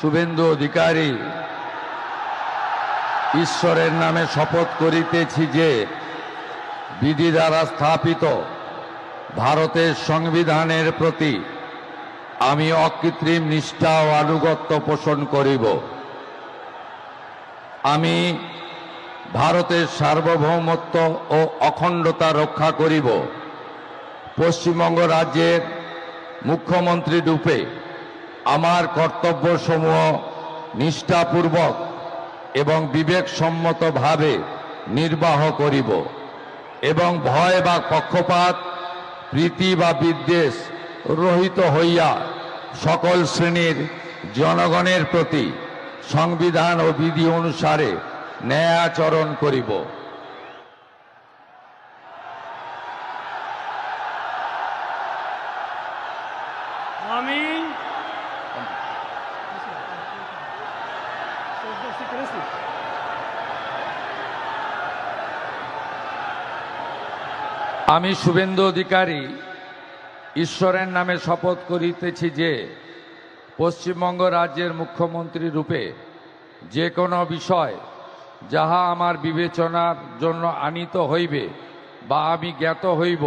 শুভেন্দু অধিকারী ঈশ্বরের নামে শপথ করিতেছি যে বিধি দ্বারা স্থাপিত ভারতের সংবিধানের প্রতি আমি অকৃত্রিম নিষ্ঠা ও আনুগত্য পোষণ করিব। আমি ভারতের সার্বভৌমত্ব ও অখণ্ডতা রক্ষা করিব। পশ্চিমবঙ্গ রাজ্যের মুখ্যমন্ত্রী রূপে আমার কর্তব্যসমূহ নিষ্ঠাপূর্বক এবং বিবেকসম্মতভাবে নির্বাহ করিব এবং ভয় বা পক্ষপাত, প্রীতি বা বিদ্বেষ রহিত হইয়া সকল শ্রেণীর জনগণের প্রতি সংবিধান ও বিধি অনুসারে ন্যায় আচরণ করিব। আমি আমি শুভেন্দু অধিকারী ঈশ্বরের নামে শপথ করিতেছি যে পশ্চিমবঙ্গ রাজ্যের মুখ্যমন্ত্রী রূপে যে কোনো বিষয় যাহা আমার বিবেচনার জন্য আনীত হইবে বা আমি জ্ঞাত হইব